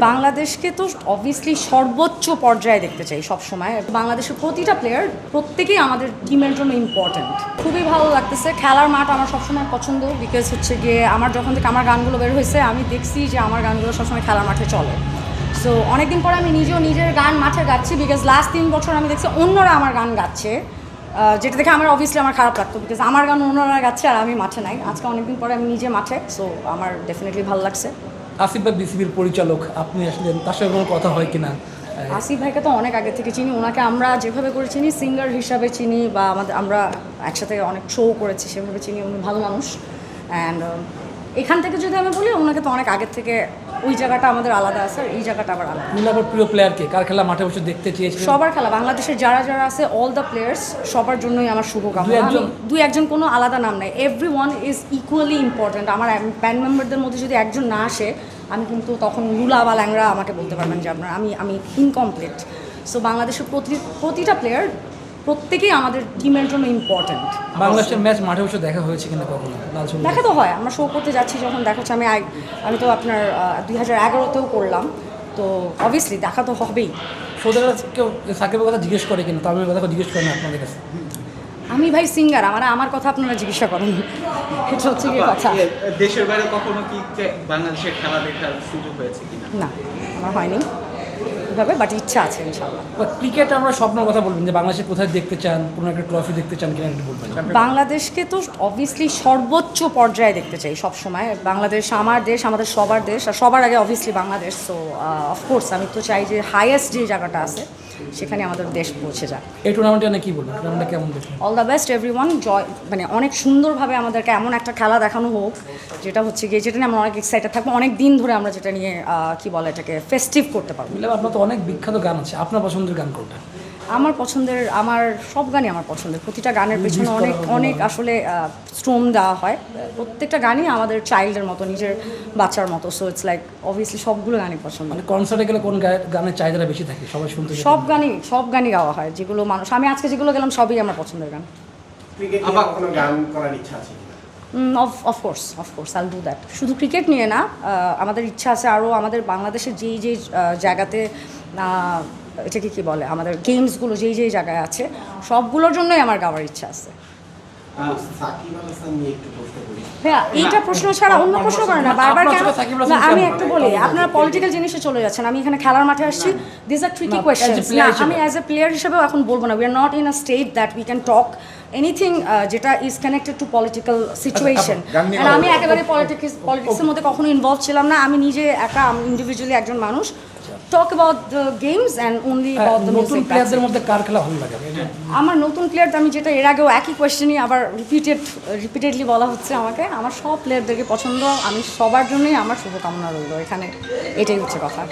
বাংলাদেশকে তো অবভিয়াসলি সর্বোচ্চ পর্যায়ে দেখতে চাই সবসময়। বাংলাদেশের প্রতিটা প্লেয়ার প্রত্যেকেই আমাদের টিমের জন্য ইম্পর্ট্যান্ট। খুবই ভালো লাগতেছে। খেলার মাঠ আমার সবসময় পছন্দ, বিকজ হচ্ছে গিয়ে আমার যখন থেকে আমার গানগুলো বের হয়েছে আমি দেখছি যে আমার গানগুলো সবসময় খেলার মাঠে চলে। সো অনেকদিন পরে আমি নিজের গান মাঠে গাচ্ছি, বিকজ লাস্ট 3 বছর আমি দেখছি অন্যরা আমার গান গাচ্ছে, যেটা দেখে আমার অবভিয়াসলি আমার খারাপ লাগতো, বিকজ আমার গান অন্যরা গাচ্ছে আর আমি মাঠে নাই। আজকে অনেকদিন পরে আমি নিজে মাঠে, সো আমার ডেফিনেটলি ভালো লাগছে। আসিফ ভাই বিসিবির পরিচালক, আপনি আসলেন, তার সঙ্গে কোনো কথা হয় কিনা? আসিফ ভাইকে তো অনেক আগে থেকে চিনি, ওনাকে আমরা যেভাবে করে চিনি সিঙ্গার হিসাবে চিনি, বা আমরা একসাথে অনেক শো করেছি সেভাবে চিনি। উনি ভালো মানুষ। অ্যান্ড এখান থেকে যদি আমি বলি, ওনাকে তো অনেক আগের থেকে ওই জায়গাটা আমাদের আলাদা আছে, আর এই জায়গাটা আবার আলাদা। আপনি আবার প্রিয় প্লেয়ারকে কার খেলা মাঠে বসে দেখতে চেয়েছিলেন? সবার খেলা, বাংলাদেশের যারা আছে অল দ্য প্লেয়ার্স, সবার জন্যই আমার শুভকামনা। দুই একজন কোনো আলাদা নাম নাই, every one is equally important. আমার ব্যান্ড মেম্বারদের মধ্যে যদি একজন না আসে, আমি কিন্তু তখন লুলা বা ল্যাংরা আমাকে বলতে পারবেন যে আমি ইনকমপ্লিট। সো বাংলাদেশের প্রতিটা প্লেয়ার প্রত্যেকেই আমাদের টিমের জন্য ইম্পর্ট্যান্ট। বাংলাদেশের ম্যাচ মাঠে বসে দেখা হয়েছে কিনা কখনো? দেখা তো হয়, আমরা শো করতে যাচ্ছি যখন দেখা হচ্ছে। আমি তো আপনার 2011-তেও করলাম, তো অবভিয়াসলি দেখা তো হবেই। সোদের কেউ সাকিবের কথা জিজ্ঞেস করে কিনা? তামিমের কথা জিজ্ঞেস করেন আপনাদের কাছে? আমি ভাই সিঙ্গার, আমার কথা আপনারা জিজ্ঞাসা করেন, এটা হচ্ছে কি কথা। দেশের বাইরে কখনো কি বাংলাদেশের খেলা দেখার সুযোগ হয়েছে কিনা? না, আমার হয়নি এভাবে, বাট ইচ্ছা আছে ইনশাআল্লাহ। ক্রিকেট আমরা স্বপ্নের কথা বলবেন যে বাংলাদেশে কোথায় দেখতে চান, কোনো একটা ট্রফি দেখতে চান কিনা একটু বলবেন। বাংলাদেশকে তো অবভিয়াসলি সর্বোচ্চ পর্যায়ে দেখতে চাই সবসময়। বাংলাদেশ আমার দেশ, আমাদের সবার দেশ, আর সবার আগে অবভিয়াসলি বাংলাদেশ। সো অফকোর্স আমি তো চাই যে হাইয়েস্ট যে জায়গাটা আছে সেখানে আমাদের দেশ পৌঁছে যায়। এই টুর্নামেন্টে না কি বলবেন, টুর্নামেন্টটা কেমন দেখলেন? All the best everyone. মানে অনেক সুন্দরভাবে আমাদেরকে এমন একটা খেলা দেখানো হোক যেটা হচ্ছে গিয়ে, যেটা নিয়ে আমরা অনেক এক্সাইটেড থাকবো। অনেক দিন ধরে আমরা যেটা নিয়ে কি বলে এটাকে ফেস্টিভ করতে পারবো। আপনার তো অনেক বিখ্যাত গান আছে, আপনার পছন্দের গান কোনটা? আমার সব গানই আমার পছন্দের। প্রতিটা গানের পেছনে অনেক আসলে শ্রম দেওয়া হয়। প্রত্যেকটা গানই আমাদের চাইল্ডের মতো, নিজের বাচ্চার মতো। সো ইটস লাইক অবভিয়াসলি সবগুলো গানই পছন্দ। মানে কনসার্টে গেলে কোন গানের চাহিদাটা বেশি থাকে সবাই শুনতে? সব গানই গাওয়া হয়, যেগুলো মানুষ, আমি আজকে যেগুলো গেলাম সবই আমার পছন্দের গান। কোনো গান করার ইচ্ছা আছে? Of course I'll do that. শুধু ক্রিকেট নিয়ে না, আমাদের ইচ্ছা আছে আরও আমাদের বাংলাদেশের যেই জায়গাতে এটাকে কি বলে, আমাদের গেমসগুলো যেই জায়গায় আছে সবগুলোর জন্যই আমার গাওয়ার ইচ্ছা আছে। হ্যাঁ, এইটা প্রশ্ন ছাড়া অন্য প্রশ্ন করে না বারবার কেন? আমি একটা বলি, আপনারা পলিটিক্যাল জিনিসে চলে যাচ্ছেন। আমি এখানে খেলার মাঠে আসছি, দিস আর ট্রিকি কোয়েশ্চেনস। আমি অ্যাজ এ প্লেয়ার হিসেবেও এখন বলবো না। We are not in a state that we can talk anything যেটা is connected to political situation. আমি একেবারে পলিটিক্সের মধ্যে কখনো ইনভলভ ছিলাম না। আমি নিজে ইন্ডিভিজুয়ালি একজন মানুষ। Talk about the games and only about the music. নতুন প্লেয়ারদের মধ্যে কার খেলা ভালো লাগে? আমার নতুন প্লেয়ার, আমি যেটা এর আগেও একই কোয়েশ্চেনই আবার রিপিটেডলি বলা হচ্ছে আমাকে, আমার সব প্লেয়ারদেরকে পছন্দ। আমি সবার জন্যই আমার শুভকামনা রইল এখানে, এটাই হচ্ছে কথা।